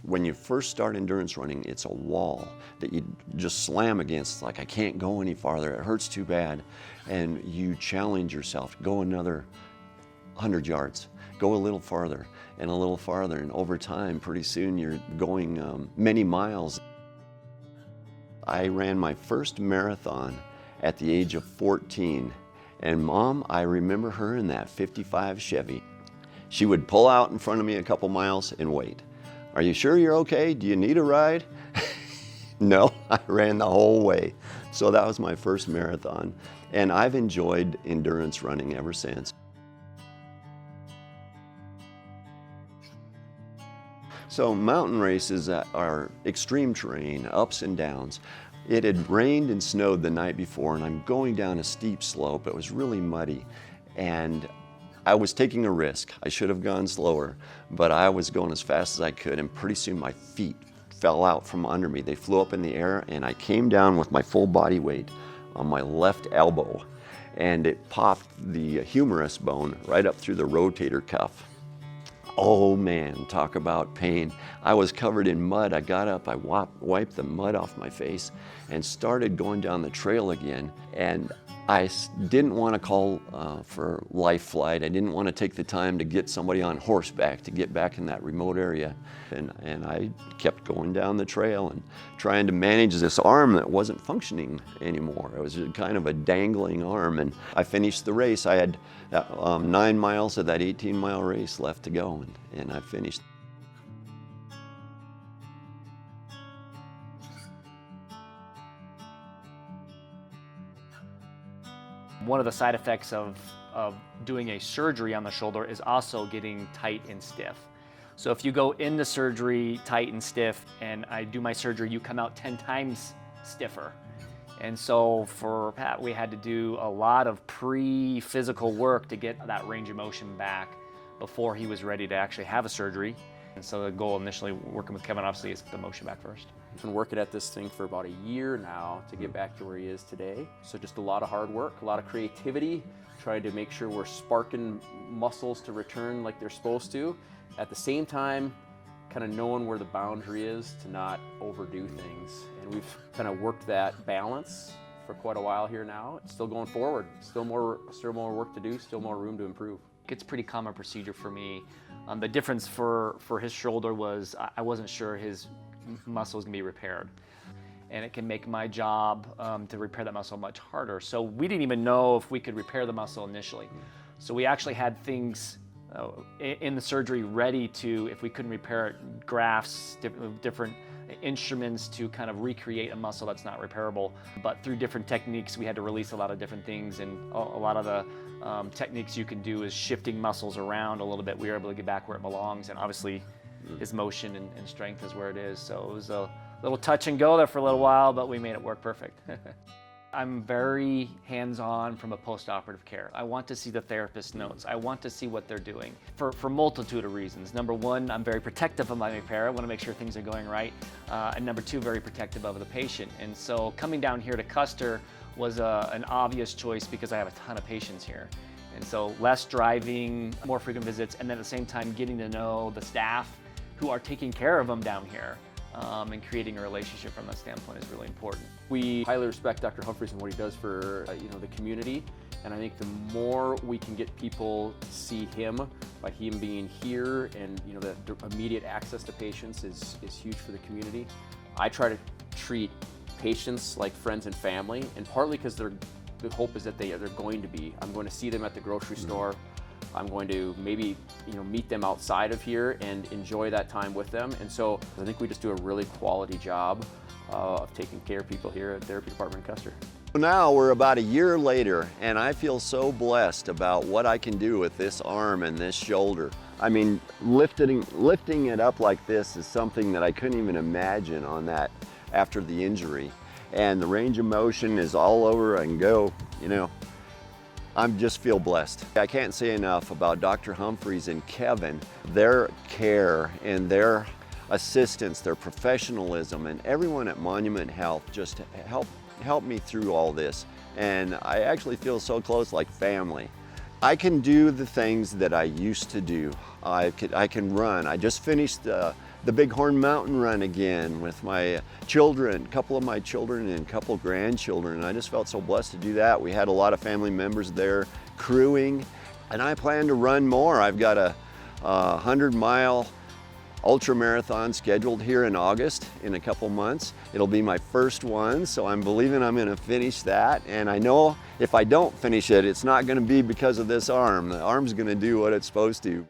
When you first start endurance running, it's a wall that you just slam against. It's like, I can't go any farther, it hurts too bad. And you challenge yourself, go another 100 yards, go a little farther and a little farther. And over time, pretty soon you're going many miles. I ran my first marathon at the age of 14. And Mom, I remember her in that 55 Chevy. She would pull out in front of me a couple miles and wait. Are you sure you're okay? Do you need a ride? No, I ran the whole way. So that was my first marathon. And I've enjoyed endurance running ever since. So mountain races are extreme terrain, ups and downs. It had rained and snowed the night before, and I'm going down a steep slope. It was really muddy, and I was taking a risk. I should have gone slower, but I was going as fast as I could, and pretty soon my feet fell out from under me. They flew up in the air, and I came down with my full body weight on my left elbow, and it popped the humerus bone right up through the rotator cuff. Oh man, talk about pain. I was covered in mud. I got up, I wiped the mud off my face and started going down the trail again. And I didn't want to call for life flight. I didn't want to take the time to get somebody on horseback to get back in that remote area. And I kept going down the trail and trying to manage this arm that wasn't functioning anymore. It was kind of a dangling arm, and I finished the race. I had 9 miles of that 18-mile race left to go, and I finished. One of the side effects of doing a surgery on the shoulder is also getting tight and stiff. So if you go into surgery tight and stiff, and I do my surgery, you come out 10 times stiffer. And so for Pat, we had to do a lot of pre-physical work to get that range of motion back before he was ready to actually have a surgery. And so the goal initially, working with Kevin, obviously, is the motion back first. He's been working at this thing for about a year now to get back to where he is today. So just a lot of hard work, a lot of creativity, trying to make sure we're sparking muscles to return like they're supposed to. At the same time, kind of knowing where the boundary is to not overdo things. And we've kind of worked that balance for quite a while here now. It's still going forward, still more work to do, still more room to improve. It's a pretty common procedure for me. The difference for his shoulder was I wasn't sure his muscle was going to be repaired. And it can make my job to repair that muscle much harder. So we didn't even know if we could repair the muscle initially. So we actually had things in the surgery ready to, if we couldn't repair it, grafts, different instruments to kind of recreate a muscle that's not repairable. But through different techniques, we had to release a lot of different things, and a lot of the techniques you can do is shifting muscles around a little bit. We were able to get back where it belongs, and obviously his motion and strength is where it is. So it was a little touch and go there for a little while, but we made it work perfect. I'm very hands-on from a post-operative care. I want to see the therapist notes. I want to see what they're doing for multitude of reasons. Number one, I'm very protective of my repair. I want to make sure things are going right. And number two, very protective of the patient. And so coming down here to Custer was an obvious choice because I have a ton of patients here. And so less driving, more frequent visits, and then at the same time getting to know the staff who are taking care of them down here. And creating a relationship from that standpoint is really important. We highly respect Dr. Humphreys and what he does for the community, and I think the more we can get people to see him by him being here, and the immediate access to patients is huge for the community. I try to treat patients like friends and family, and partly because the hope is that they're going to be. I'm going to see them at the grocery store. I'm going to maybe meet them outside of here and enjoy that time with them. And so I think we just do a really quality job of taking care of people here at Therapy Department in Custer. Now we're about a year later, and I feel so blessed about what I can do with this arm and this shoulder. I mean, lifting it up like this is something that I couldn't even imagine on that after the injury. And the range of motion is all over. I can go, I just feel blessed. I can't say enough about Dr. Humphreys and Kevin, their care and their assistance, their professionalism, and everyone at Monument Health just help me through all this. And I actually feel so close, like family. I can do the things that I used to do. I can run. I just finished the Bighorn Mountain Run again with my children, a couple of my children and a couple of grandchildren. And I just felt so blessed to do that. We had a lot of family members there crewing, and I plan to run more. I've got a 100-mile ultra marathon scheduled here in August in a couple months. It'll be my first one, so I'm believing I'm going to finish that. And I know if I don't finish it, it's not going to be because of this arm. The arm's going to do what it's supposed to.